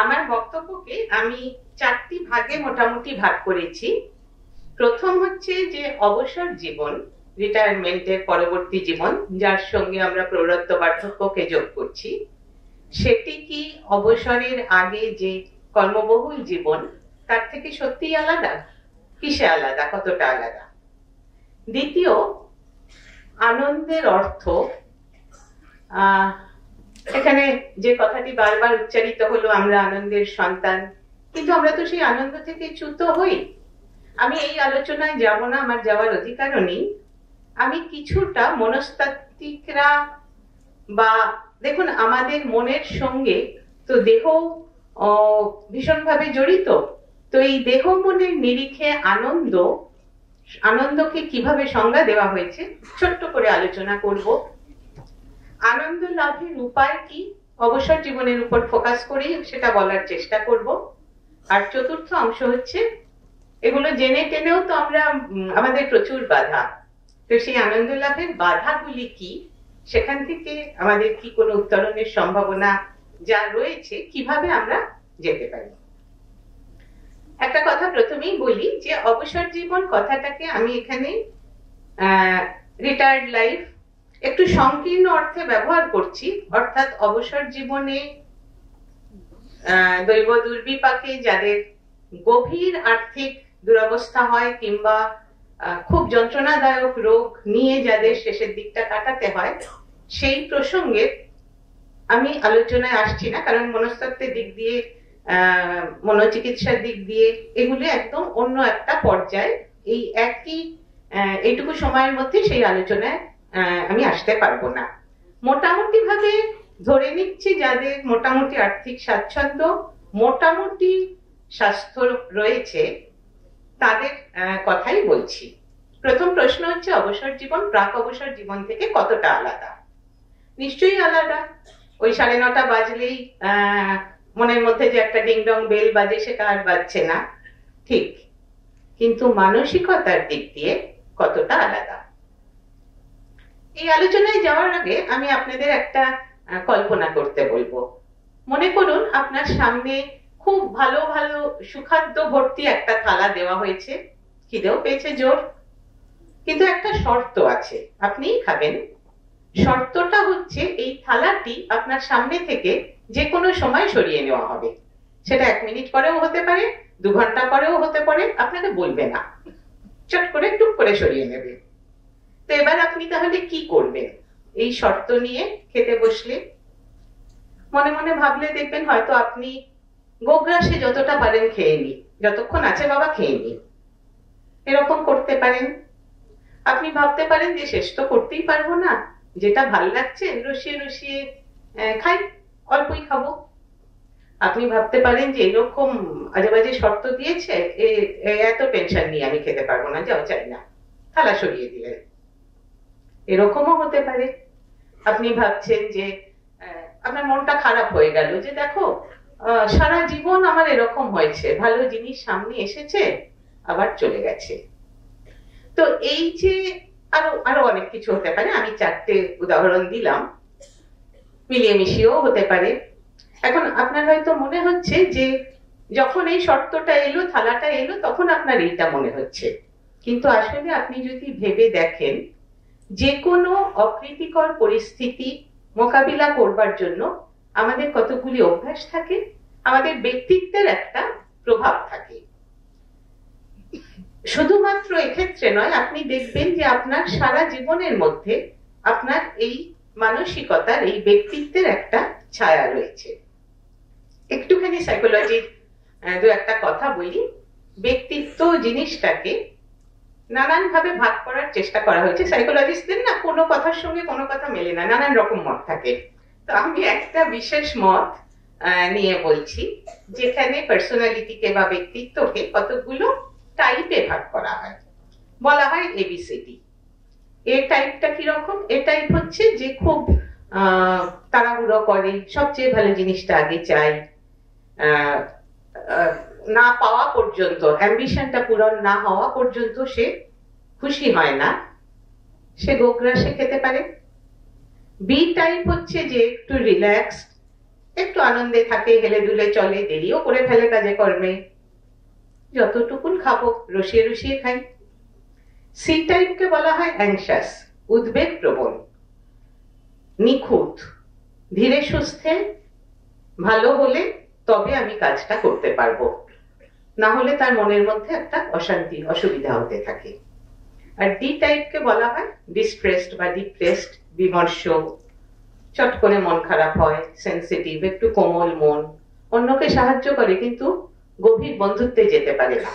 আমার বক্তব্যকে আমি চারটি ভাগে মোটামুটি ভাগ করেছি। প্রথম হচ্ছে যে অবসর জীবন, রিটায়ারমেন্টের পরবর্তী জীবন, যার সঙ্গে আমরা প্রৌঢ়ত্ব বার্ধক্যকে যোগ করছি, সেটি কি অবসরের আগে যে কর্মবহুল জীবন তার থেকে সত্যিই আলাদা? কিসে আলাদা, কতটা আলাদা? দ্বিতীয়, আনন্দের অর্থ। এখানে যে কথাটি বারবার উচ্চারিত হলো, আমরা আনন্দের সন্তান, কিন্তু আমরা তো সেই আনন্দ থেকে চ্যুত হই। আমি এই আলোচনায় যাব না, আমার যাওয়ার অধিকারও নেই। আমি কিছুটা মনস্তাত্ত্বিকরা বা দেখুন, আমাদের মনের সঙ্গে তো দেহ ভীষণভাবে জড়িত। তো এই দেহ মনের নিরিখে আনন্দকে কিভাবে সংজ্ঞা দেওয়া হয়েছে ছোট্ট করে আলোচনা করব। আনন্দ লাভের উপায় কি, অবসর জীবনের উপর ফোকাস করি সেটা বলার চেষ্টা করব। আর চতুর্থ অংশ হচ্ছে, এগুলো জেনে টেনেও তো আমাদের প্রচুর বাধা, তো সেই আনন্দ লাভের বাধাগুলি কি, সেখান থেকে আমাদের কি কোনো উত্তরণের সম্ভাবনা যা রয়েছে, কিভাবে আমরা যেতে পারি। একটা কথা প্রথমেই বলি যে অবসর জীবন কথাটাকে আমি এখানে রিটায়ার্ড লাইফ একটু সংকীর্ণ অর্থে ব্যবহার করছি। অর্থাৎ অবসর জীবনে দৈব দুর্বিপাকে যাদের গভীর আর্থিক দুরবস্থা হয় কিংবা খুব যন্ত্রণাদায়ক রোগ নিয়ে যাদের শেষের দিকটা কাটাতে হয়, সেই প্রসঙ্গে আমি আলোচনায় আসছি না, কারণ মনস্তাত্ত্বের দিক দিয়ে, মনোচিকিৎসার দিক দিয়ে এগুলো একদম অন্য একটা পর্যায়ে। এই এইটুকু সময়ের মধ্যে সেই আলোচনায় আমি আসতে পারবো না। মোটামুটি ভাবে ধরে নিচ্ছি যাদের মোটামুটি আর্থিক স্বাচ্ছন্দ্য, মোটামুটি স্বাস্থ্য রয়েছে, তাদের কথাই বলছি। প্রথম প্রশ্ন হচ্ছে, অবসর জীবন প্রাক অবসর জীবন থেকে কতটা আলাদা? নিশ্চয়ই আলাদা। ওই 9:30 বাজলেই মনের মধ্যে যে একটা ডিংডং বেল বাজে, সেটা আর বাজছে না, ঠিক। কিন্তু মানসিকতার দিক দিয়ে কতটা আলাদা? এই আলোচনায় যাওয়ার আগে আমি আপনাদের একটা কল্পনা করতে বলবো। মনে করুন আপনার সামনে খুব ভালো ভালো সুখাদ্য ভর্তি একটা থালা দেওয়া হয়েছে, খিদেও পেয়েছে জোর, কিন্তু একটা শর্ত আছে, আপনিই খাবেন। শর্তটা হচ্ছে, এই থালাটি আপনার সামনে থেকে যে কোনো সময় সরিয়ে নেওয়া হবে। সেটা 1 মিনিট পরেও হতে পারে, 2 ঘন্টা পরেও হতে পারে, আপনাকে বলবে না, চট করে টুক করে সরিয়ে নেবে। তো এবার আপনি তাহলে কি করবেন? এই শর্ত নিয়ে খেতে বসলে মনে মনে ভাবলে দেখবেন হয়তো আপনি গোগ্রাসে যতটা পারেন খেয়ে নি, যতক্ষণ আছে বাবা খেয়ে নি, এরকম করতে পারেন। আপনি ভাবতে পারেন যে শেষ তো করতেই পারবো না, যেটা ভাল লাগছে রসিয়ে রসিয়ে খাই, অল্পই খাবো। আপনি ভাবতে পারেন যে এরকম আজে বাজে শর্ত দিয়েছে, এত টেনশন নিয়ে আমি খেতে পারবো না, যাও চাই না, থালা সরিয়ে দিলেন। এরকমও হতে পারে আপনি ভাবছেন যে আপনার মনটা খারাপ হয়ে গেল, যে দেখো সারা জীবন আমার এরকম হয়েছে, ভালো জিনিস সামনে এসেছে আবার চলে গেছে। তো এই যে আরো অনেক কিছু হতে পারে, আমি 4টে উদাহরণ দিলাম, মিলিয়ে মিশিয়েও হতে পারে। এখন আপনার হয়তো মনে হচ্ছে যে যখন এই শর্তটা এলো, থালাটা এলো, তখন আপনার এইটা মনে হচ্ছে, কিন্তু আসলে আপনি যদি ভেবে দেখেন, যে কোনো অপ্রীতিকর পরিস্থিতি মোকাবিলা করবার জন্য আমাদের কতগুলি অভ্যাস থাকে, আমাদের ব্যক্তিত্বের একটা প্রভাব থাকে। শুধুমাত্র এক্ষেত্রে নয়, আপনি দেখবেন যে আপনার সারা জীবনের মধ্যে আপনার এই মানসিকতার, এই ব্যক্তিত্বের একটা ছায়া রয়েছে। একটুখানি সাইকোলজির 2-1টা কথা বলি। ব্যক্তিত্ব জিনিসটাকে নানান ভাবে ভাগ করার চেষ্টা করা হয়েছে। সাইকোলজিস্টদের না কোনো কথার সঙ্গে কোনো কথা মেলে না, নানান রকম মত থাকে। তো আমি একটা বিশেষ মত নিয়ে বলছি, যেখানে পার্সোনালিটিকে বা ব্যক্তিত্বকে কতগুলো টাইপে ভাগ করা হয়, বলা হয় এবিসিডি। এ টাইপটা কিরকম? এ টাইপ হচ্ছে যে খুব তাড়াহুড়ো করে, সবচেয়ে ভালো জিনিসটা আগে চাই, না পাওয়া পর্যন্ত, অ্যাম্বিশনটা পূরণ না হওয়া পর্যন্ত সে খুশি হয় না, সে গোগ্রাসে খেতে পারে। বি টাইপ হচ্ছে যে একটু রিল্যাক্সড, একটু আনন্দে থাকে, হেলে দুলে চলে, দেরিও করে ফেলে কাজে কর্মে, যতটুকুন খাবো রসিয়ে রসিয়ে খাই। সি টাইপকে বলা হয় অ্যাংশাস, উদ্বেগ প্রবণ, নিখুঁত, ধীরে সুস্থে ভালো হলে তবে আমি কাজটা করতে পারবো, না হলে তার মনের মধ্যে একটা অশান্তি অসুবিধা হতে থাকে। আর ডি টাইপকে বলা হয় ডিস্ট্রেসড বা ডিপ্রেসড, বিমর্ষ, চট করে মন খারাপ হয়, সেন্সিটিভ, একটু কোমল মন, অন্যকে সাহায্য করে কিন্তু গভীর বন্ধুত্বে যেতে পারে না।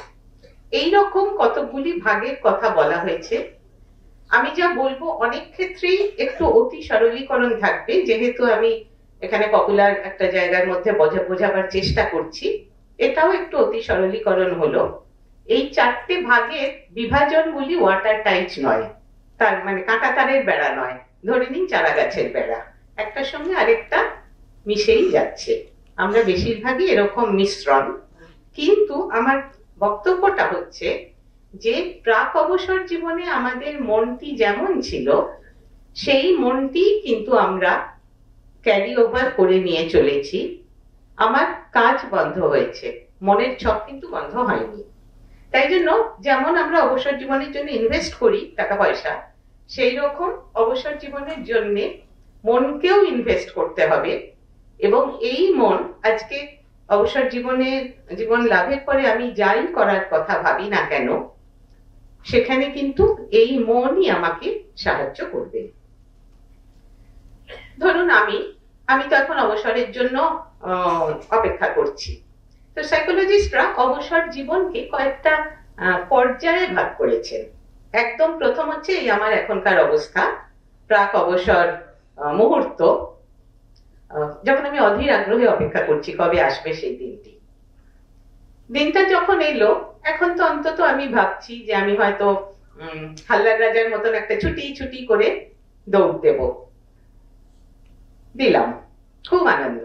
এইরকম কতগুলি ভাগের কথা বলা হয়েছে। আমি যা বলবো অনেক ক্ষেত্রেই একটু অতি সরলীকরণ থাকবে, যেহেতু আমি এখানে পপুলার একটা জায়গার মধ্যে বোঝাবার চেষ্টা করছি, এটাও একটু অতি সরলীকরণ হলো। এই চারটে ভাগের বিভাজনগুলি ওয়াটার টাইট নয়, তার মানে কাঁটা তারের বেড়া নয়, ধরে নিন চারা গাছের বেড়া, একটার সঙ্গে আরেকটা মিশেই যাচ্ছে। আমরা বেশিরভাগই এরকম মিশ্রণ। কিন্তু আমার বক্তব্যটা হচ্ছে যে প্রাক অবসর জীবনে আমাদের মনটি যেমন ছিল সেই মনটি কিন্তু আমরা ক্যারি ওভার করে নিয়ে চলেছি। আমার কাজ বন্ধ হয়েছে, মনের ছক কিন্তু বন্ধ হয়নি। তাই জন্য যেমন আমরা অবসর জীবনের জন্য ইনভেস্ট করি টাকা পয়সা, সেই রকম অবসর জীবনের জন্য মনকেও ইনভেস্ট করতে হবে। এবং এই মন আজকে অবসর জীবন লাভের পরে আমি যাই করার কথা ভাবি না কেন, সেখানে কিন্তু এই মনই আমাকে সাহায্য করবে। ধরুন আমি তো এখন অবসরের জন্য অপেক্ষা করছি। তো সাইকোলজিস্টরা অবসর জীবনকে কয়েকটা পর্যায়ে ভাগ করেছেন। একদম প্রথম হচ্ছে এই আমার এখনকার অবস্থা, প্রাক অবসর মুহূর্ত, যখন আমি অধীর আগ্রহে অপেক্ষা করছি কবে আসবে সেই দিনটি। দিনটা যখন এলো, এখন তো অন্তত আমি ভাবছি যে আমি হয়তো হাল্লার রাজার মতন একটা ছুটি ছুটি করে দৌড় দেব, দিলাম, খুব আনন্দ।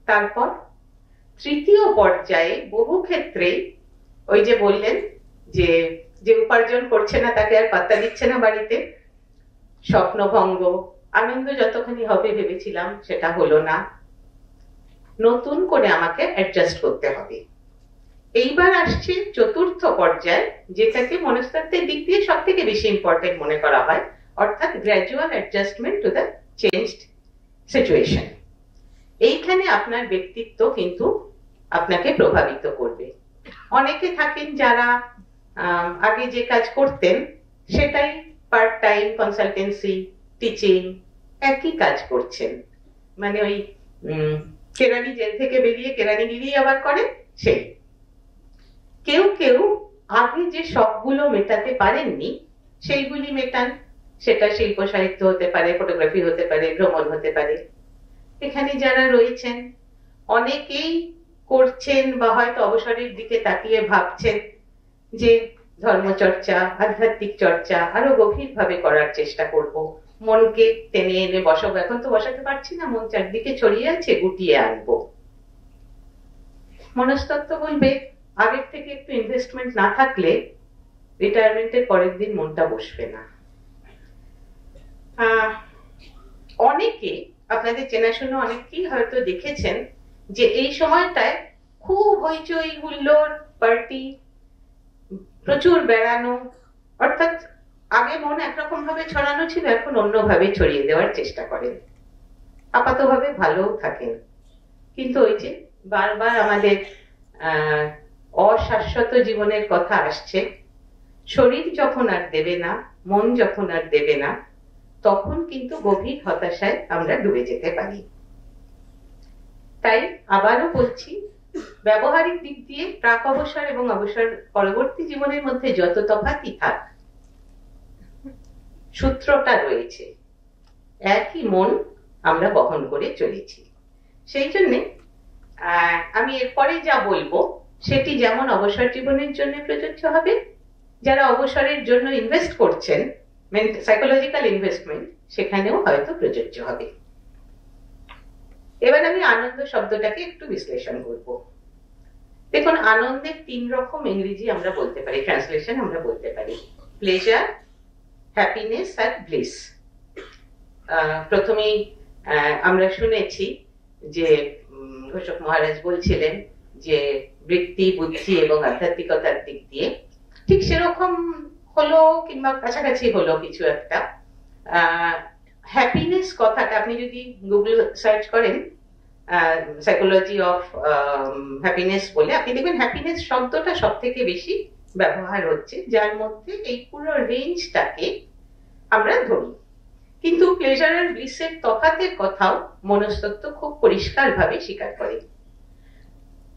তারপর তৃতীয় পর্যায়ে বহু ক্ষেত্রে ওই যে বললেন যে যে উপার্জন করছে না তাকে আর পাত্তা দিচ্ছে না বাড়িতে, স্বপ্নভঙ্গ, আনন্দ যতখানি হবে ভেবেছিলাম সেটা হলো না, নতুন করে আমাকে অ্যাডজাস্ট করতে হবে। এইবার আসছে চতুর্থ পর্যায়, যেটাকে মনস্তত্ত্বের দিক দিয়ে সব থেকে বেশি ইম্পর্টেন্ট মনে করা হয়, অর্থাৎ gradual adjustment to the changed situation. এইখানে আপনার ব্যক্তিত্ব কিন্তু আপনাকে প্রভাবিত করবে। অনেকে থাকেন যারা আগে যে কাজ করতেন সেটাই পার্ট টাইম, কনসালটেন্সি, টিচিং, একই কাজ করছেন, মানে ওই কেরানি জেল থেকে বেরিয়ে কেরানিগিরি আবার করে সেই। কেউ কেউ আগে যে শখগুলো মেটাতে পারেননি সেইগুলি মেটান, সেটা শিল্প সাহিত্য হতে পারে, ফটোগ্রাফি হতে পারে, ভ্রমণ হতে পারে। এখানে যারা রয়েছেন অনেকেই করছেন বা হয়তো অবসরের দিকে তাকিয়ে ভাবছেন যে ধর্মচর্চা, আধ্যাত্মিক চর্চা আরো গভীরভাবে করার চেষ্টা করব, মনকে টেনে এনে বসাবো। এখন তো বসাতে পারছি না, মন চারদিকে ছড়িয়ে আছে, গুটিয়ে আনবো। মনস্তত্ত্ব বলবে আগের থেকে একটু ইনভেস্টমেন্ট না থাকলে রিটায়ারমেন্টের পরের দিন মনটা বসবে না। অনেকে আপনাদের চেনাশোনা অনেকেই হয়তো দেখেছেন যে এই সময়টায় খুব হইচই হুল্লোড়, পার্টি, প্রচুর বেড়ানো, অর্থাৎ আগে মন একরকম ভাবে ছড়ানো ছিল, এখন অন্যভাবে ছড়িয়ে দেওয়ার চেষ্টা করেন। আপাতভাবে ভালোও থাকেন, কিন্তু ওই যে বারবার আমাদের অশাশ্বত জীবনের কথা আসছে। শরীর যখন আর দেবে না, মন যখন আর দেবে না, তখন কিন্তু গভীর হতাশায় আমরা ডুবে যেতে পারি। তাই আবারও বলছি, ব্যবহারিক দিক দিয়ে প্রাক অবসর এবং অবসর পরবর্তী জীবনের মধ্যে যত তফাৎই থাক, সূত্রটা রয়েছে, একই মন আমরা বহন করে চলেছি। সেই জন্যে আমি এরপরে যা বলবো সেটি যেমন অবসর জীবনের জন্য প্রযোজ্য হবে, যারা অবসরের জন্য ইনভেস্ট করছেন, সাইকোলজিক্যাল ইনভেস্টমেন্ট, সেখানেও হয়তো প্রযোজ্য হবে। এবার আমি আনন্দ শব্দটাকে একটু বিশ্লেষণ করব। দেখুন, আনন্দের 3 রকম ইংরেজি আমরা বলতে পারি, ট্রান্সলেশন আমরা বলতে পারি, প্লেজার, হ্যাপিনেস আর ব্লিস। প্রথমেই আমরা শুনেছি যে ঘোষক মহারাজ বলছিলেন যে বৃত্তি, বুদ্ধি এবং আধ্যাত্মিকতার দিক দিয়ে ঠিক সেরকম হলো কিংবা কাছাকাছি হলো কিছু একটা। হ্যাপিনেস কথাটা আপনি যদি গুগল সার্চ করেন, সাইকোলজি অফ হ্যাপিনেস বলে, আপনি দেখবেন হ্যাপিনেস শব্দটা সব থেকে বেশি ব্যবহার হচ্ছে, যার মধ্যে এই পুরো রেঞ্জটাকে আমরা ধরি। কিন্তু প্লেজার আর ব্লিসের তফাতের কথাও মনস্তত্ত্ব খুব পরিষ্কার ভাবে স্বীকার করে।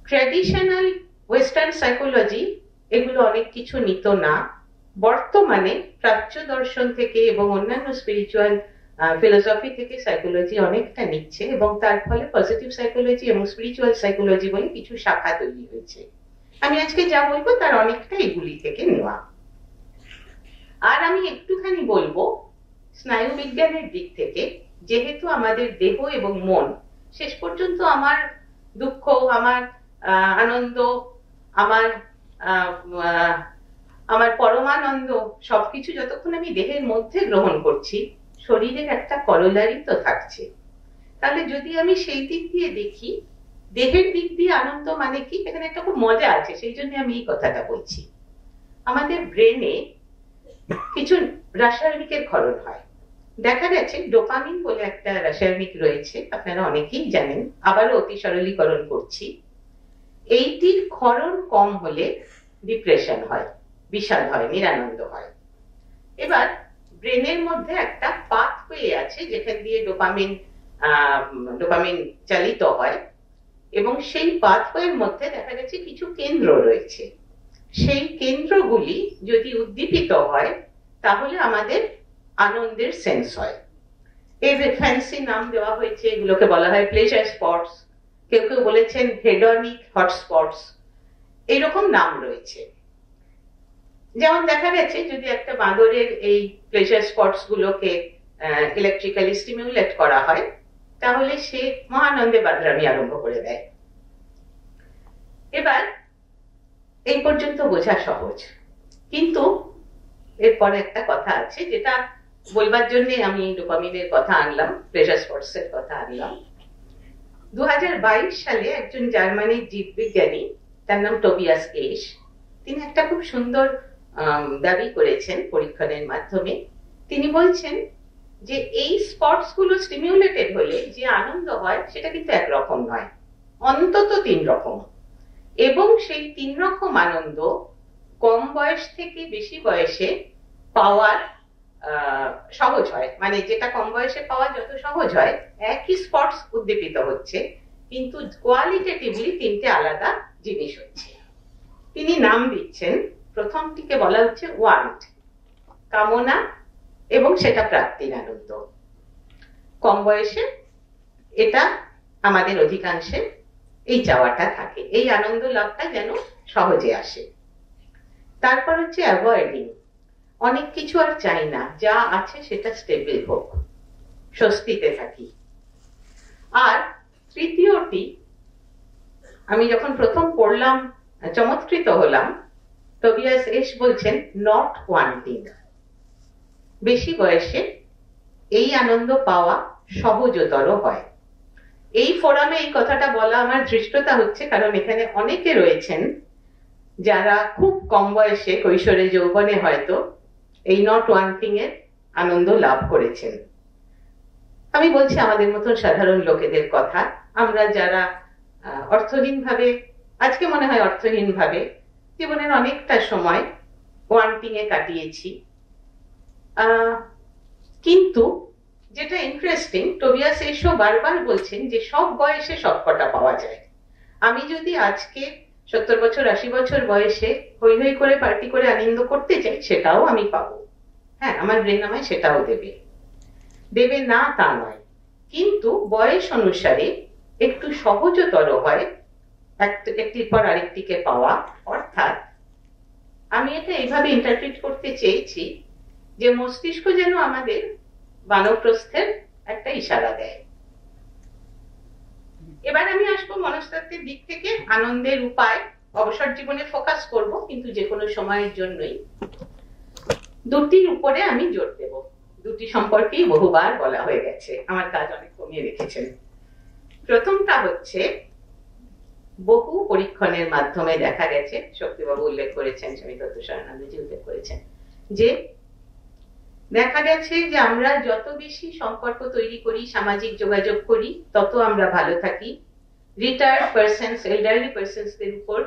ট্র্যাডিশনাল ওয়েস্টার্ন সাইকোলজি এগুলো অনেক কিছু নিত না। বর্তমানে প্রাচ্য দর্শন থেকে এবং অন্যান্য স্পিরিচুয়াল ফিলোসফি থেকে সাইকোলজি অনেকটা নিচ্ছে, এবং তার ফলে পজিটিভ সাইকোলজি এবং স্পিরিচুয়াল সাইকোলজি বলে কিছু শাখা তৈরি হয়েছে। আমি আজকে যা বলবো তার অনেকটা এগুলি থেকে নেওয়া। আর আমি একটুখানি বলবো স্নায়ু বিজ্ঞানের দিক থেকে, যেহেতু আমাদের দেহ এবং মন শেষ পর্যন্ত আমার দুঃখ, আমার আনন্দ, আমার পরমানন্দ সবকিছু যতক্ষণ আমি দেহের মধ্যে গ্রহণ করছি, শরীরের একটা করলারি তো থাকছে। তাহলে যদি আমি সেই দিক দিয়ে দেখি, দেহের দিক দিয়ে আনন্দ মানে কি, এখানে একটা খুব মজা আছে, সেই জন্য আমি এই কথাটা বলছি। আমাদের ব্রেনে কিছু রাসায়নিকের ক্ষরণ হয়। দেখা গেছে ডোপামিন বলে একটা রাসায়নিক রয়েছে, আপনারা অনেকেই জানেন, আবারও অতি সরলীকরণ করছি। এইটির ক্ষরণ কম হলে ডিপ্রেশন হয়, বিষাদ হয়, নিরানন্দ হয়। এবার ব্রেনের মধ্যে একটা পাথওয়ে আছে যেখান দিয়ে ডোপামিন চালিত হয়, এবং সেই পাথওয়ের মধ্যে দেখা গেছে কিছু কেন্দ্র রয়েছে। সেই কেন্দ্রগুলি যদি উদ্দীপিত হয় তাহলে আমাদের আনন্দের সেন্স হয়। এর ফ্যান্সি নাম দেওয়া হয়েছে, এগুলোকে বলা হয় প্লেজার স্পটস, কেউ কেউ বলেছেন হেডনিক হটস্পটস, এইরকম নাম রয়েছে। যেমন দেখা গেছে যদি একটা বাঁদরের এই প্লেজার স্পটস গুলোকে ইলেকট্রিক্যালি স্টিমুলেট করা হয়, তাহলে সে মহানন্দে বাদরামি আরম্ভ করে দেয়। এবার এই পর্যন্ত বোঝা সহজ, কিন্তু এরপরে একটা কথা আছে যেটা বলবার জন্য আমি ডোপামিনের কথা আনলাম, প্লেজার স্পটস এর কথা আনলাম। 2022 সালে একজন জার্মানির জীববিজ্ঞানী, তার নাম টোবিয়াস এশ, তিনি একটা খুব সুন্দর দাবি করেছেন পরীক্ষণের মাধ্যমে। তিনি বলছেন যে এই স্পটস গুলো স্টিমিউলেটেড হলে যে আনন্দ হয় সেটা কিন্তু একরকম নয়, অন্তত 3 রকম। এবং সেই 3 রকম আনন্দ কম বয়স থেকে বেশি বয়সে পাওয়ার সহজ হয়। মানে যেটা কম বয়সে পাওয়া যত সহজ হয়, একই স্পটস উদ্দীপিত হচ্ছে, কিন্তু কোয়ালিটেটিভলি 3টে আলাদা জিনিস হচ্ছে। তিনি নাম দিচ্ছেন, প্রথমটিকে বলা হচ্ছে ওয়ান্ট, কামনা, এবং সেটা প্রাপ্তির আনন্দ। কম বয়সে এটা আমাদের অধিকাংশে এই চাওয়াটা থাকে, এই আনন্দ লাভটা যেন সহজে আসে। তারপর হচ্ছে অ্যাভয়েডিং, অনেক কিছু আর চাই না, যা আছে সেটা স্টেবল হোক, স্বস্তিতে থাকি। আর তৃতীয়টি আমি যখন প্রথম পড়লাম চমৎকৃত হলাম। টোবিয়াস এশ বলছেন নট ওয়ান্টিং, বেশি বয়সে এই আনন্দ পাওয়া সহজতর হয়। এই ফোরামে এই কথাটা বলা আমার ধৃষ্টতা হচ্ছে, কারণ এখানে অনেকে রয়েছেন যারা খুব কম বয়সে, কৈশোরে যৌবনে হয়তো এই নট ওয়ান্টিং এর আনন্দ লাভ করেছেন। আমি বলছি আমাদের মতন সাধারণ লোকেদের কথা, আমরা যারা অর্থহীন ভাবে, আজকে মনে হয় অর্থহীন ভাবে জীবনের অনেকটা সময় ওয়ান্টিং এ কাটিয়েছি। কিন্তু যেটা ইন্টারেস্টিং, টোবিয়াস এশও বারবার বলছেন যে সব বয়সে সবকটা পাওয়া যায়। আমি যদি আজকে 70 বছর 80 বছর বয়সে হই হই করে পার্টি করে আনন্দ করতে চাই, সেটাও আমি পাবো। হ্যাঁ, আমার ব্রেন আমায় সেটাও দেবে না তা নয়, কিন্তু বয়স অনুসারে একটু সহজতর হয় একটির পর আরেকটিকে পাওয়া। অর্থাৎ আমি এটা এইভাবে ইন্টারপ্রিট করতে চেয়েছি যে মস্তিষ্ক যেন আমাদের বানপ্রস্থের একটা ইশারা দেয়। এবার আমি আসবো মনস্তত্ত্বের দিক থেকে আনন্দের উপায়। অবসর জীবনে ফোকাস করব, কিন্তু যে কোনো সময়ের জন্যই দুটির উপরে আমি জোর দেব। দুটি সম্পর্কেই বহুবার বলা হয়ে গেছে, আমার কাজ অনেক কমিয়ে রেখেছেন। প্রথমটা হচ্ছে বহু পরীক্ষণের মাধ্যমে দেখা গেছে, শক্তিবাবু উল্লেখ করেছেন, স্বামী দত্ত সারনাথজি উল্লেখ করেছেন, যে দেখা গেছে যে আমরা যত বেশি সম্পর্ক তৈরি করি, সামাজিক যোগাযোগ করি, তত আমরা ভালো থাকি। রিটায়ার্ড পার্সনস, এল্ডারলি পার্সনসদের উপর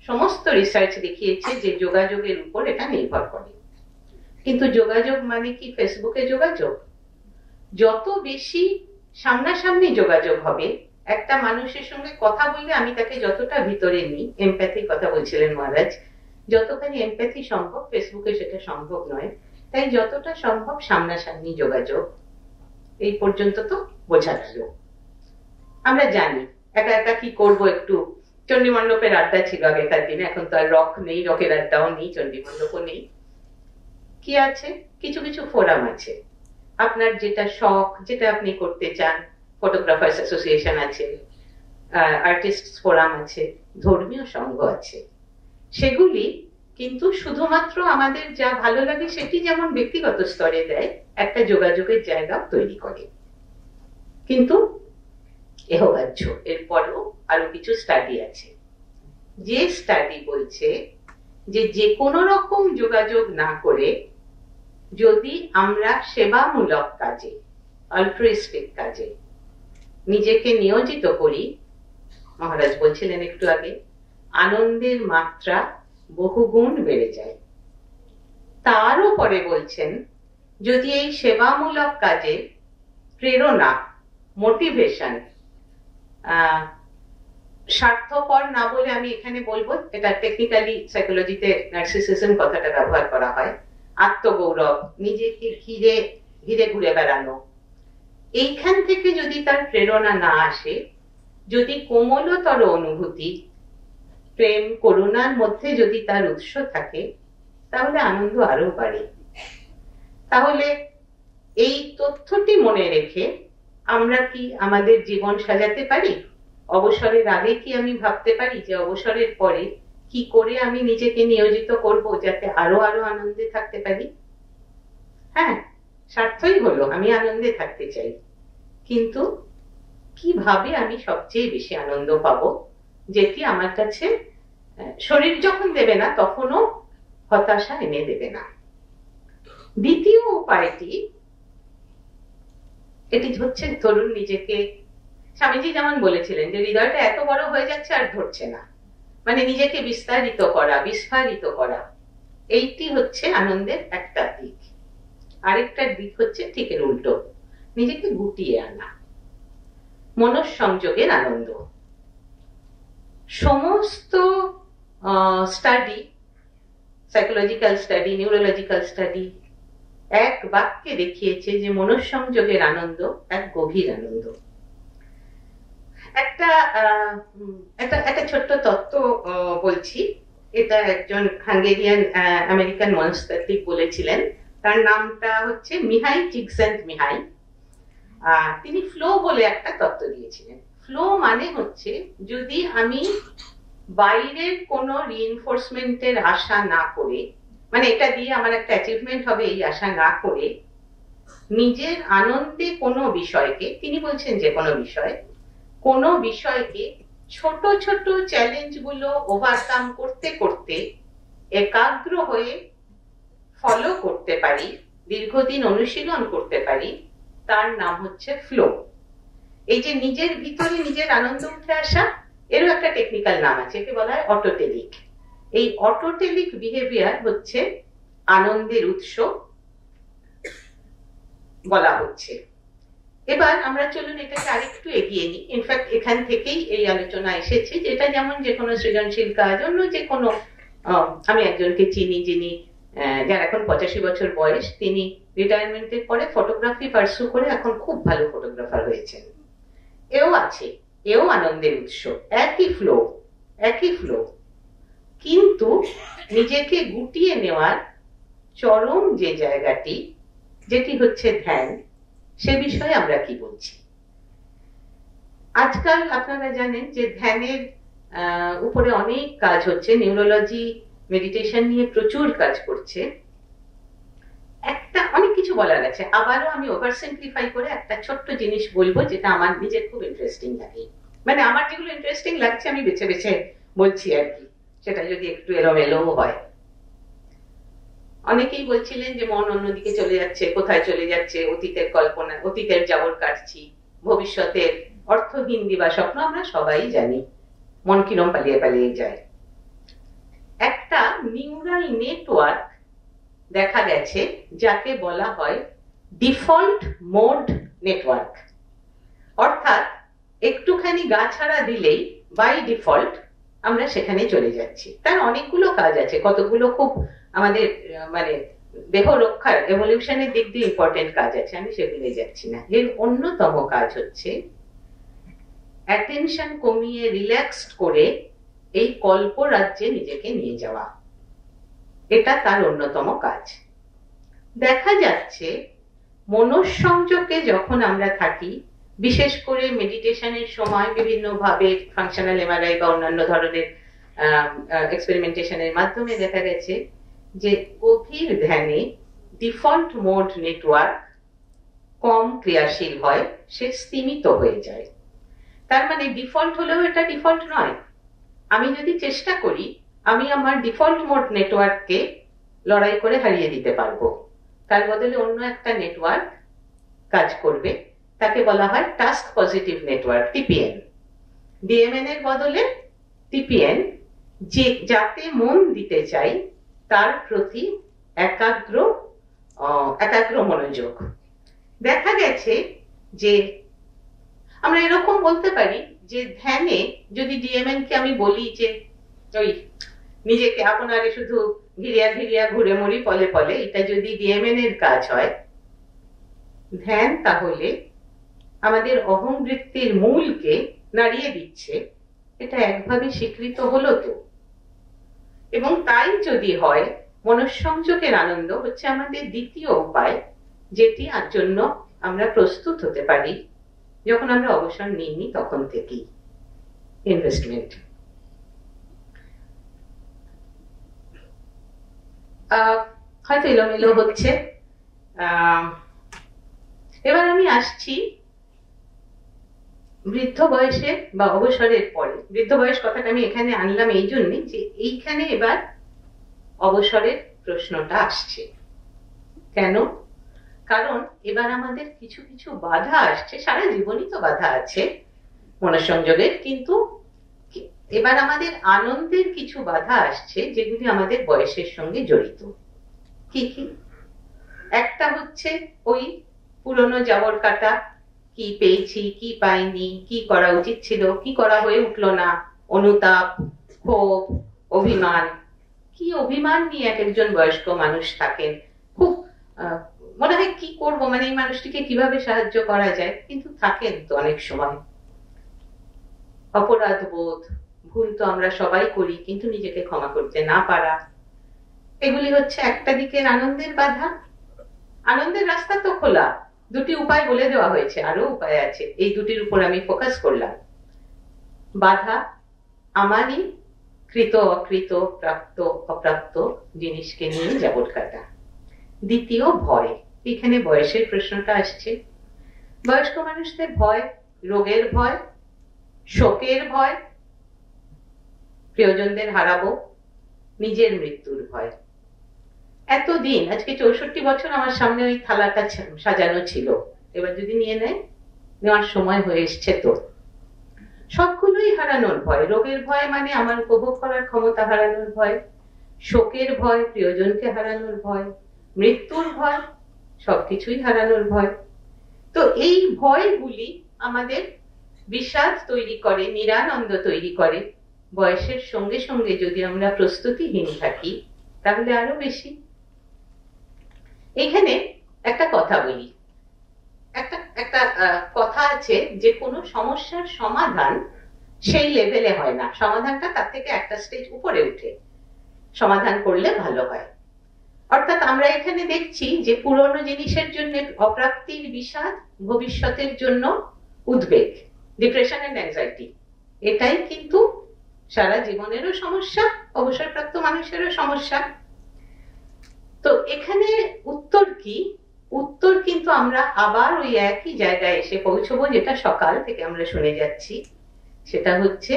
সমস্ত রিসার্চ দেখিয়েছে যে যোগাযোগের উপর এটা নির্ভর করে। কিন্তু যোগাযোগ মানে কি ফেসবুকে যোগাযোগ? যত বেশি সামনাসামনি যোগাযোগ হবে, একটা মানুষের সঙ্গে কথা বললে আমি তাকে যতটা ভিতরে নিই, এমপ্যাথি কথা বলছিলেন মহারাজ, যতখানি এমপ্যাথি সম্ভব ফেসবুকে সেটা সম্ভব নয়। তাই যতটা সম্ভব সামনাসামনি যোগাযোগ, এই পর্যন্ত তো বোঝা গেল। আমরা জানি একা একা কি করব, একটু চণ্ডীমণ্ডপের আড্ডা ছিল আগেকার দিনে, এখন তো আর রক নেই, রকের আড্ডাও নেই, চণ্ডীমণ্ডপও নেই। কি আছে? কিছু কিছু ফোরাম আছে, আপনার যেটা শখ, যেটা আপনি করতে চান, ফটোগ্রাফার্স অ্যাসোসিয়েশন আছে, আর্টিস্ট ফোরাম আছে, ধর্মীয় সংঘ আছে। সেগুলি কিন্তু শুধুমাত্র আমাদের যা ভালো লাগে সেটি যেমন ব্যক্তিগত স্তরে দেয়, একটা যোগাযোগের জায়গা তৈরি করে। কিন্তু এহবাহ্য এরপরও আরো কিছু স্টাডি আছে, যে স্টাডি বলছে যে যে কোনো রকম যোগাযোগ না করে যদি আমরা সেবামূলক কাজে, অল্ট্রুইস্টিক কাজে নিজেকে নিয়োজিত করি, মহারাজ বলছিলেন একটু আগে, আনন্দের মাত্রা বহুগুণ বেড়ে যায়। তারও পরে বলছেন যদি এই সেবামূলক কাজে প্রেরণা, মোটিভেশন, স্বার্থপর না বলে আমি এখানে বলবো, এটা টেকনিক্যালি সাইকোলজিতে নার্সিসিজম কথাটা ব্যবহার করা হয়, আত্মগৌরব, নিজেকে ঘিরে ঘিরে ঘুরে বেড়ানো, এইখান থেকে যদি তার প্রেরণা না আসে, যদি কোমলতর অনুভূতি, প্রেম, করুণার মধ্যে যদি তার উৎস থাকে, তাহলে আনন্দ আরো বাড়ে। তাহলে এই তথ্যটি মনে রেখে আমরা কি আমাদের জীবন সাজাতে পারি? অবসরের আগে কি আমি ভাবতে পারি যে অবসরের পরে কি করে আমি নিজেকে নিয়োজিত করব যাতে আরো আরো আনন্দে থাকতে পারি? হ্যাঁ, স্বার্থই হলো আমি আনন্দে থাকতে চাই, কিন্তু কিভাবে আমি সবচেয়ে বেশি আনন্দ পাবো, যেটি আমার কাছে শরীর যখন দেবে না তখনও হতাশা এনে দেবে না। দ্বিতীয় উপায়টি, এটি হচ্ছে ধরুন নিজেকে, স্বামীজি যেমন বলেছিলেন যে হৃদয়টা এত বড় হয়ে যাচ্ছে আর ধরছে না, মানে নিজেকে বিস্তারিত করা, বিস্ফারিত করা, এইটি হচ্ছে আনন্দের একটা দিক। আরেকটা দিক হচ্ছে ঠিক এর উল্টো, নিজেকে গুটিয়ে আনা, মনঃসংযোগের আনন্দ। সমস্ত study, psychological study, neurological study এক বাক্যে দেখিয়েছে যে মনঃসংযোগের আনন্দ এক গভীর আনন্দ। একটা ছোট্ট তত্ত্ব বলছি, এটা একজন হাঙ্গেরিয়ান আমেরিকান মনস্তাত্ত্বিক বলেছিলেন, তার নামটা হচ্ছে মিহাই চিকজান্ট-মিহাই। তিনি ফ্লো বলে একটা তত্ত্ব দিয়েছিলেন। ফ্লো মানে হচ্ছে যদি আমি বাইরের কোনো রিইনফোর্সমেন্টের আশা না করে, মানে এটা দিয়ে আমার একটা অ্যাচিভমেন্ট হবে এই আশা না করে, নিজের আনন্দে কোনো বিষয়কে, তিনি বলছেন যে কোনো বিষয়কে ছোট ছোট চ্যালেঞ্জগুলো ওভারকাম করতে করতে একাগ্র হয়ে ফলো করতে পারি, দীর্ঘদিন অনুশীলন করতে পারি, তার নাম হচ্ছে ফ্লো। এই যে নিজের ভিতরে নিজের আনন্দ উঠে আসা, এরও একটা টেকনিক্যাল নাম আছে, একে বলা হয় অটোটেলিক। এই অটোটেলিক বিহেভিয়ার হচ্ছে আনন্দের উৎস বলা হচ্ছে। এবার আমরা চলুন এটাকে আরেকটু এগিয়ে নিই। ইনফ্যাক্ট এখান থেকেই এই আলোচনা এসেছে, যেটা যেমন যে কোনো সৃজনশীল কাজ, অন্য যে কোনো, আমি একজনকে চিনি যিনি, যার এখন 85 বছর বয়স, তিনি রিটায়ারমেন্টের পরে ফটোগ্রাফি পার্সু করে এখন খুব ভালো ফটোগ্রাফার হয়েছেন। এও আছে, এও আনন্দের উৎস, একই ফ্লো। কিন্তু নিজেকে গুটিয়ে নেওয়ার চরম যে জায়গাটি, যেটি হচ্ছে ধ্যান, সে বিষয়ে আমরা কি বলছি? আজকাল আপনারা জানেন যে ধ্যানের উপরে অনেক কাজ হচ্ছে, নিউরোলজি মেডিটেশন নিয়ে প্রচুর কাজ করছে। একটা অনেক কিছু বলার আছে, আবারও আমি ওভার সিম্পলিফাই করে একটা ছোট্ট জিনিস বলবো যেটা আমার নিজের খুব ইন্টারেস্টিং লাগে, মানে আমার যেগুলো ইন্টারেস্টিং লাগছে আমি বেছে বেছে বলছি আর কি, সেটা যদি একটু এলোমেলো হয়। অনেকেই বলছিলেন যে মন অন্যদিকে চলে যাচ্ছে, কোথায় চলে যাচ্ছে, অতীতের কল্পনা, অতীতের জাবর কাটছি, ভবিষ্যতের অর্থহীন দিবা স্বপ্ন আমরা সবাই জানি, মন কিরম পালিয়ে পালিয়ে যায়। একটা নিউরাল নেটওয়ার্ক দেখা গেছে যাকে বলা হয় ডিফল্ট মোড নেটওয়ার্ক, অর্থাৎ একটুখানি গা ছাড়া দিলেই বাই ডিফল্ট আমরা সেখানে চলে যাচ্ছি। তার অনেকগুলো কাজ আছে, কতগুলো খুব আমাদের মানে দেহ রক্ষার এভলিউশনের দিক দিয়ে ইম্পর্টেন্ট কাজ আছে, আমি সেগুলো যাচ্ছি না। এর অন্যতম কাজ হচ্ছে অ্যাটেনশন কমিয়ে রিল্যাক্সড করে এই কল্প রাজ্যে নিজেকে নিয়ে যাওয়া, এটা তার অন্যতম কাজ। দেখা যাচ্ছে মনঃসংযোগে যখন আমরা থাকি, বিশেষ করে মেডিটেশনের সময় বিভিন্ন ভাবে ফাংশনাল এমআরআই বা অন্যান্য ধরনের এক্সপেরিমেন্টেশনের মাধ্যমে দেখা গেছে যে গভীর ধ্যানে ডিফল্ট মোড নেটওয়ার্ক কম ক্রিয়াশীল হয়, সে সীমিত হয়ে যায়। তার মানে ডিফল্ট হলেও এটা ডিফল্ট নয়, আমি যদি চেষ্টা করি আমি আমার ডিফল্ট মোড নেটওয়ার্ককে লড়াই করে হারিয়ে দিতে পারবো, তার বদলে অন্য একটা নেটওয়ার্ক কাজ করবে, তাকে বলা হয় task positive network, TPN. DMN এর বদলে টিপিএন, যে যাতে মন দিতে চাই তার প্রতি একাগ্র মনোযোগ। দেখা গেছে যে আমরা এরকম বলতে পারি যে ধ্যানে যদি ডিএমএন কে আমি বলি যে ওই নিজেকে আপনারে শুধু ঘিরিয়া ঘিরিয়া ঘুরে মরি পলে পলে, এটা যদি ডিএমএন এর কাজ হয়, ধ্যান তাহলে আমাদের অহংবৃত্তির মূলকে নাড়িয়ে দিচ্ছে, এটা একভাবে স্বীকৃত হলো তো। এবং তাই যদি হয়, মনঃসংযোগের আনন্দ হচ্ছে আমাদের দ্বিতীয় উপায়, যেটি জন্য আমরা প্রস্তুত হতে পারি যখন আমরা অবসর নিইনি তখন থেকেই। ইনভেস্টমেন্ট হয়তো এলোমেলো হচ্ছে। এবার আমি আসছি বৃদ্ধ বয়সে বা অবসরের পরে। বৃদ্ধ বয়স কথাটা আমি এখানে আনলাম এই জন্যে যে এইখানে এবার অবসরের প্রশ্নটা আসছে। কেন? কারণ এবার আমাদের কিছু কিছু বাধা আসছে, সারা জীবনই তো বাধা আছে মনঃসংযোগের, কিন্তু এবার আমাদের আনন্দের কিছু বাধা আসছে যেগুলি আমাদের বয়সের সঙ্গে জড়িত। কি কি? একটা হচ্ছে ওই পুরনো জাবর কাটা, কি পেয়েছি কি পাইনি, কি করা উচিত ছিল কি করা হয়ে উঠলো না, অনুতাপ, ক্ষোভ, অভিমান। কি অভিমান নিয়ে এক একজন বয়স্ক মানুষ থাকেন, খুব মনে হয় কি করব, মানে এই মানুষটিকে কিভাবে সাহায্য করা যায়, কিন্তু থাকেন তো অনেক সময়। অপরাধ বোধ, ভুল তো আমরা সবাই করি কিন্তু নিজেকে ক্ষমা করতে না পারা, এগুলি হচ্ছে একটা দিকের আনন্দের বাধা। আনন্দের রাস্তা তো খোলা, দুটি উপায় বলে দেওয়া হয়েছে, আরো উপায় আছে, এই দুটির উপর আমি ফোকাস করলাম। বাধা আমারই কৃত অকৃত, প্রাপ্ত অপ্রাপ্ত জিনিসকে নিয়ে জাবর কাটা। দ্বিতীয় ভয়, এখানে বয়সের প্রশ্নটা আসছে। বয়স্ক মানুষদের ভয়, রোগের ভয়, শোকের ভয়, প্রিয়জনদের হারাবো, নিজের মৃত্যুর ভয়। এতদিন, আজকে 64 বছর আমার সামনে ওই থালাটা সাজানো ছিল, এবার যদি নিয়ে নেয়, নেওয়ার সময় হয়ে এসছে তো। সবগুলোই হারানোর ভয়। রোগের ভয় মানে আমার উপভোগ করার ক্ষমতা হারানোর ভয়, শোকের ভয়, প্রিয়জনকে হারানোর ভয়, মৃত্যুর ভয়, সবকিছুই হারানোর ভয়। তো এই ভয়গুলি আমাদের বিষাদ তৈরি করে, নিরানন্দ তৈরি করে। বয়সের সঙ্গে সঙ্গে যদি আমরা প্রস্তুতিহীন থাকি তাহলে আরো বেশি। এখানে একটা কথা বলি, একটা কথা আছে যে কোনো সমস্যার সমাধান সেই লেভেলে হয় না, সমাধানটা তার থেকে একটা স্টেজ উপরে উঠে সমাধান করলে ভালো হয়। অর্থাৎ আমরা এখানে দেখছি যে পুরনো জিনিসের জন্য অপ্রাপ্তির বিষাদ, ভবিষ্যতের জন্য উদ্বেগ, ডিপ্রেশন এন্ড অ্যাংজাইটি, এটাই কিন্তু সারা জীবনেরও সমস্যা, অবসরপ্রাপ্ত মানুষেরও সমস্যা। তো এখানে উত্তর কি? উত্তর কিন্তু আমরা আবার ওই একই জায়গায় এসে পৌঁছবো, যেটা সকাল থেকে আমরা শুনে যাচ্ছি। সেটা হচ্ছে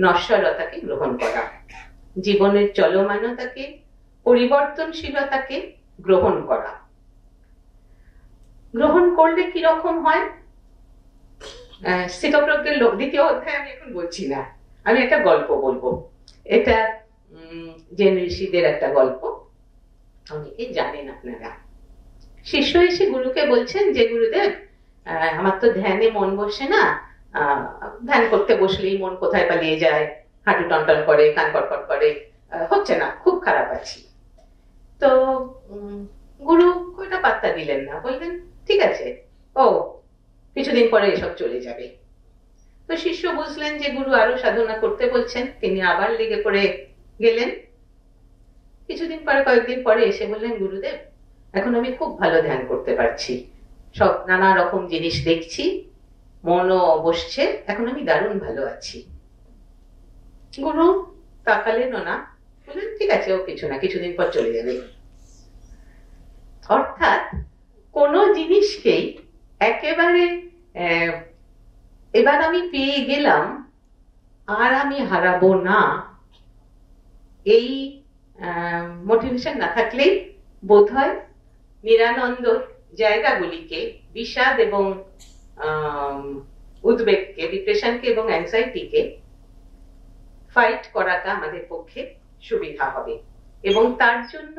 নশ্বরতাকে গ্রহণ করা, জীবনের চলমানতাকে, পরিবর্তনশীলতাকে গ্রহণ করা। গ্রহণ করলে কিরকম হয়? স্থিতপ্রজ্ঞের লোক দ্বিতীয় অধ্যায় আমি এখন বলছি না, আমি একটা গল্প বলবো। এটা জেন ঋষিদের একটা গল্প, অনেকে জানেন আপনারা। শিষ্য এসে গুরুকে বলছেন যে গুরুদেব, আমার তো ধ্যানে মন বসে না, ধ্যান করতে বসলেই মন কোথায় পালিয়ে যায়, হাঁটু টনটন করে, কান কটকট করে, হচ্ছে না, খুব খারাপ আছি। তো গুরু ওইটা পাত্তা দিলেন না, বললেন ঠিক আছে, ও কিছুদিন পরে এসব চলে যাবে। তো শিষ্য বুঝলেন যে গুরু আরো সাধনা করতে বলছেন, তিনি আবার লেগে পড়ে গেলেন। কিছুদিন পরে, কয়েকদিন পরে এসে বললেন, গুরুদেব এখন আমি খুব ভালো ধ্যান করতে পারছি, সব নানা রকম জিনিস দেখছি, মনও বসছে, এখন আমি দারুণ ভালো আছি। গুরু তাকালেন না, বললেন ঠিক আছে, ও কিছু না, কিছুদিন পর চলে যাবে। অর্থাৎ কোন জিনিসকেই একেবারে এবার আমি পেয়ে গেলাম আর আমি হারাবো না, এই মোটিভেশন না থাকলেই বোধ হয় নিরানন্দ জায়গাগুলিকে, বিষাদ এবং উদ্বেগকে, ডিপ্রেশনকে এবং অ্যাংজাইটিকে ফাইট করাটা আমাদের পক্ষে সুবিধা হবে। এবং তার জন্য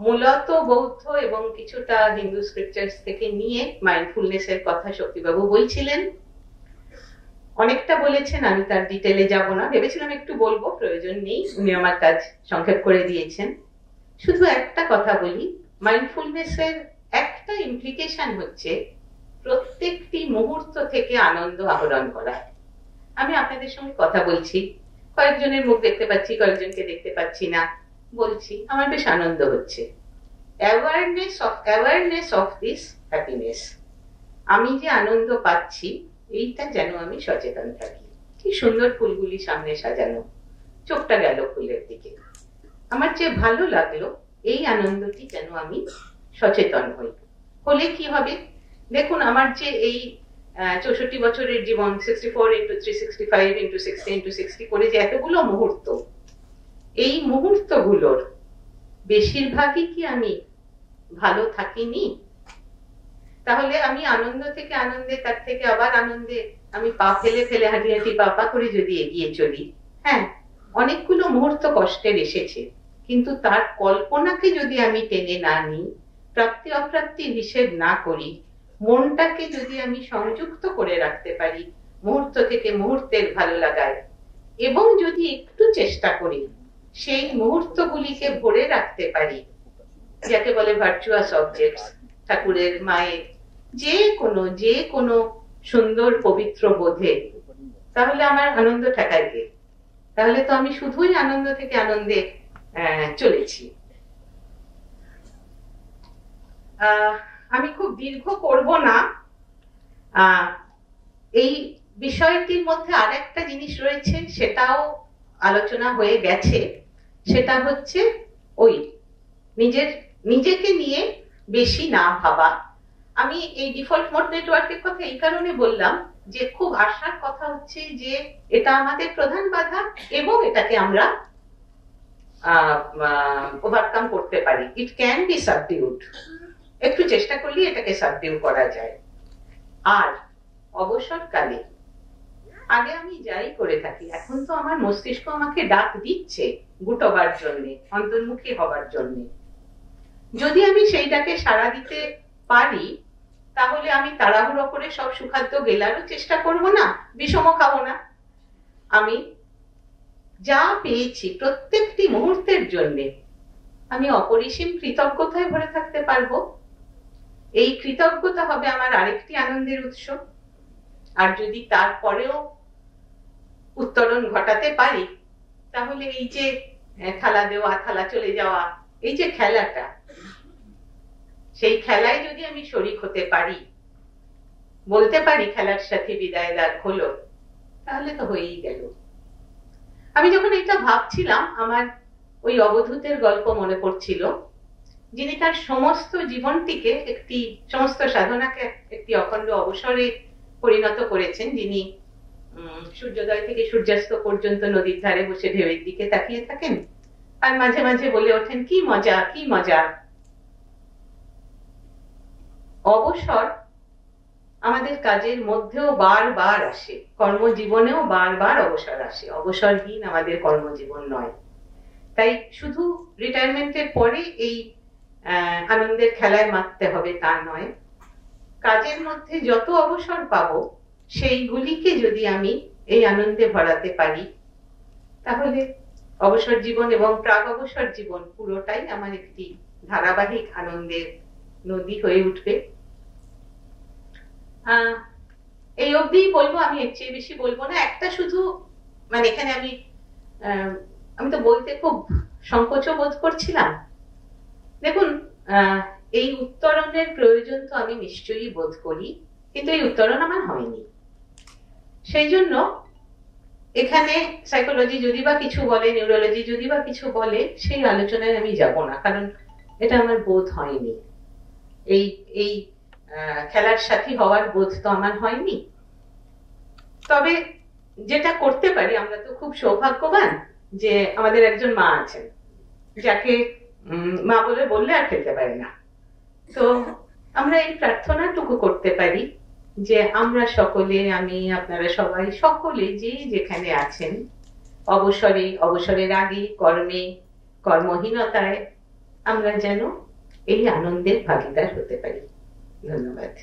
মূলত বৌদ্ধ এবং কিছুটা হিন্দু স্ক্রিপচার্স থেকে নিয়ে মাইন্ডফুলনেসের কথা শক্তিবাবু বলছিলেন, অনেকটা বলেছেন, আমি তার ডিটেলে যাব না, ভেবেছিলাম একটু বলবো, প্রয়োজন নেই, উনি আমার কাজ সংক্ষেপ করে দিয়েছেন। শুধু একটা কথা বলি, মাইন্ডফুলনেসের একটা ইমপ্লিকেশন হচ্ছে প্রত্যেকটি মুহূর্ত থেকে আনন্দ আহরণ করা। আমি আপনাদের সঙ্গে কথা বলছি, কয়েকজনের মুখ দেখতে পাচ্ছি, কয়েকজনকে দেখতে পাচ্ছি না, বলছি, আমার বেশ আনন্দ হচ্ছে। অ্যাওয়ারনেস অফ দিস হ্যাপিনেস, আমি যে আনন্দ পাচ্ছি এইটা যেন আমি সচেতন থাকি। কি সুন্দর ফুলগুলি সামনে সাজানো, চোখটা গেল ফুলের দিকে, আমার যে ভালো লাগলো, এই আনন্দটি যেন আমি সচেতন হই। হলে কি হবে? দেখুন, আমার যে এই 64 বছরের জীবন, 64 into 365 into 60 into 60 করে যে এতগুলো মুহূর্ত, এই মুহূর্তগুলোর বেশিরভাগই কি আমি ভালো থাকিনি? তাহলে আমি আনন্দ থেকে আনন্দে, তার থেকে আবার আনন্দে আমি পা ফেলে ফেলে হাঁটি হাঁটি পা করে যদি এগিয়ে চলি, হ্যাঁ অনেকগুলো মুহূর্ত কষ্টের এসেছে, কিন্তু তার কল্পনাকে যদি আমি টেনে না নিই, প্রাপ্তি অপ্রাপ্তির হিসেব না করি, মনটাকে যদি আমি সংযুক্ত করে রাখতে পারি মুহূর্ত থেকে মুহূর্তের ভালো লাগায়, এবং যদি একটু চেষ্টা করি সেই মুহূর্তগুলিকে ভরে রাখতে পারি, যাকে বলে ভার্চুয়াস অবজেক্টস, ঠাকুরের, মায়ের, যে কোনো সুন্দর পবিত্র বোধে, তাহলে আমার আনন্দ ঠেকায় কে? তাহলে তো আমি শুধুই আনন্দ থেকে আনন্দে চলেছি। আমি খুব দীর্ঘ করব না। এই বিষয়টির মধ্যে আরেকটা জিনিস রয়েছে, সেটাও আলোচনা হয়ে গেছে, সেটা হচ্ছে ওই নিজেকে নিয়ে বেশি না ভাবা। আমি এই ডিফল্ট মোড নেটওয়ার্কের কথা এই কারণে বললাম যে খুব আশার কথা হচ্ছে যে এটা আমাদের প্রধান বাধা এবং এটাকে আমরা ওভারকাম করতে পারি। ইট ক্যান বি সাবডিউড, একটু চেষ্টা করলে এটাকে সাবডিউ করা যায়। আর অবসরকালে আগে আমি যাই করে থাকি, এখন তো আমার মস্তিষ্ক আমাকে ডাক দিচ্ছে গুটবার জন্য, অন্তর্মুখী হবার জন্য। যদি আমি সেইটাকে সাড়া দিতে পারি, তাহলে আমি তাড়াহুড়ো করে সব সুখাদ্য গেলারও চেষ্টা করব না, বিষমও খাবো না। আমি যা পেয়েছি প্রত্যেকটি মুহূর্তের জন্য আমি অপরিসীম কৃতজ্ঞতায় ভরে থাকতে পারবো। এই কৃতজ্ঞতা হবে আমার আরেকটি আনন্দের উৎস। আর যদি তারপরেও উত্তরণ ঘটাতে পারি, তাহলে এই যে থালা দেওয়া, থালা চলে যাওয়া, এই যে খেলাটা, সেই খেলায় যদি আমি শরীক হতে পারি, বলতে পারি খেলার সাথে বিদায় দাগ হলো, তাহলে তো হয়েই গেল। আমি যখন এটা ভাবছিলাম, আমার ওই অবধূতের গল্প মনে পড়ছিল, যিনি তার সমস্ত জীবনটিকে সমস্ত সাধনাকে একটি অখণ্ড অবসরে পরিণত করেছেন, যিনি সূর্যোদয় থেকে সূর্যাস্ত পর্যন্ত নদীর ধারে বসে ঢেউয়ের দিকে তাকিয়ে থাকেন আর মাঝে মাঝে বলে ওঠেন, কি মজা, কি মজা। অবসর আমাদের কাজের মধ্যেও বারবার আসে, কর্মজীবনেও বারবার অবসর আসে। অবসরহীন আমাদের কর্মজীবন নয়। তাই শুধু রিটায়ারমেন্টের পরে এই আনন্দের খেলায় মাততে হবে তা নয়। কাজের মধ্যে যত অবসর পাবো সেইগুলিকে যদি আমি এই আনন্দে ভরাতে পারি, তাহলে অবসর জীবন এবং প্রাগ অবসর জীবন পুরোটাই আমার একটি ধারাবাহিক আনন্দের নদী হয়ে উঠবে। এই অবধিই বলবো, আমি এর চেয়ে বেশি বলবো না। একটা শুধু মানে এখানে আমি তো বলতে খুব সংকোচ বোধ করছিলাম। দেখুন, এই উত্তরণের প্রয়োজন তো আমি নিশ্চয়ই বোধ করি, কিন্তু এই উত্তরণ আমার হয়নি। সেই জন্য এখানে সাইকোলজি যদি বা কিছু বলে, নিউরোলজি যদি বা কিছু বলে, সেই আলোচনায় আমি যাব না, কারণ এটা আমার বোধ হয়নি। এই খেলার সাথী হওয়ার বোধ তো আমার হয়নি। তবে যেটা করতে পারি, আমরা তো খুব সৌভাগ্যবান যে আমাদের একজন মা আছেন, যাকে মা বললে আর ফেলতে পারে না। তো আমরা এই প্রার্থনাটুকু করতে পারি যে আমরা সকলে, আমি, আপনারা সবাই, সকলে যে যেখানে আছেন, অবসরে, অবসরের আগে, কর্মে, কর্মহীনতায়, আমরা যেন এই আনন্দের ভাগিদার হতে পারি। ধন্যবাদ।